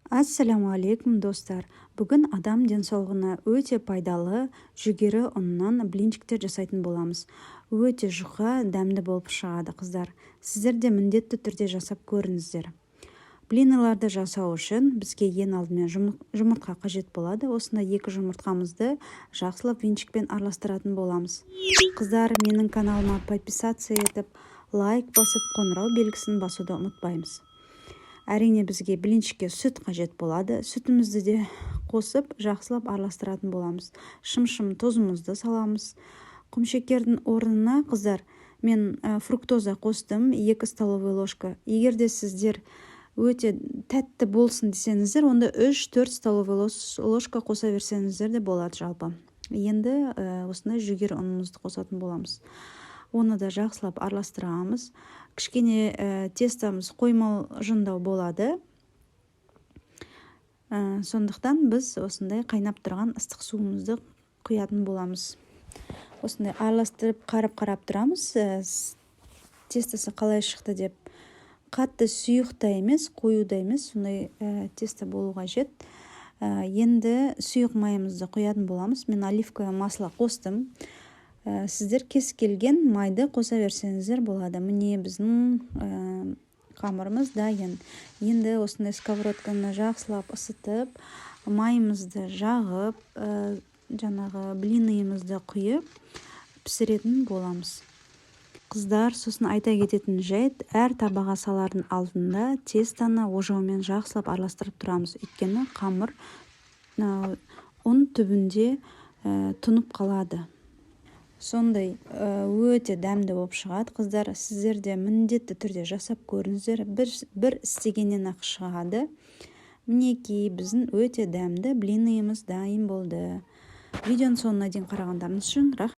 Ассаламу алейкум достар. Бүгін адам денсаулығына өте пайдалы жүгері ұнынан блинчиктер жасайтын боламыз. Өте жұқа, дәмді болып шығады, қыздар. Сіздер де міндетті түрде жасап көріңіздер. Блиныларды жасау үшін бізге ең алдымен жұмыртқа қажет болады. Осында 2 жұмыртқамызды жақсылап венчикпен араластыратын боламыз. Қыздар, менің каналыма подписаться етіп, лайк басып, қоңырау белгісін басуды ұмытпаймыз. Әрине бізге блинчикке сүт қажет болады. Сүтімізді де қосып, жақсылап араластыратын боламыз. Шым-шым тұзымызды саламыз. Құмшекердің орнына, қыздар, мен фруктоза қостым, 2 столовый ложка. Егер де сіздер өте тәтті болсын десеңіздер, онда 3-4 столовый ложка қоса берсеңіздер де болады жалпы. Енді осындай жүгері ұнымызды қосатын боламыз. Оны да жақсылап араластырамыз. Кішкене тестамыз қоймал жындау болады. Сондықтан біз осындай қайнап тұрған ыстық суымызды құятын боламыз. Осындай араластырып, қарап тұрамыз. Тестасы қалай шықты деп. Қатты сұйық та емес, қою да емес, сондай теста болу қажет. Енді сұйық майымызды құятын боламыз. Мен оливковое масло қостым. Сіздер кез келген майды қоса берсеңіздер болады. Міне біздің қамырымыз дайын. Енді осындай сковородканы жақсылап ысытып, майымызды жағып, жаңағы блинымызды құйып пісіретін боламыз. Қыздар, сосын айта кететін жайт, әр табаға салардың алдында тестаны ожаумен жақсылап араластырып тұрамыз. Өйткені қамыр ұн түбінде тұнып қалады. Сондай өте дәмді болып шығады. Қыздар, сіздер де міндетті түрде жасап көріңіздер. Бір істегеннен ақ шығады. Мінекей, біздің өте дәмді блинымыз дайын болды. Видеоның соңына дейін қарағандарыңыз үшін рахмет.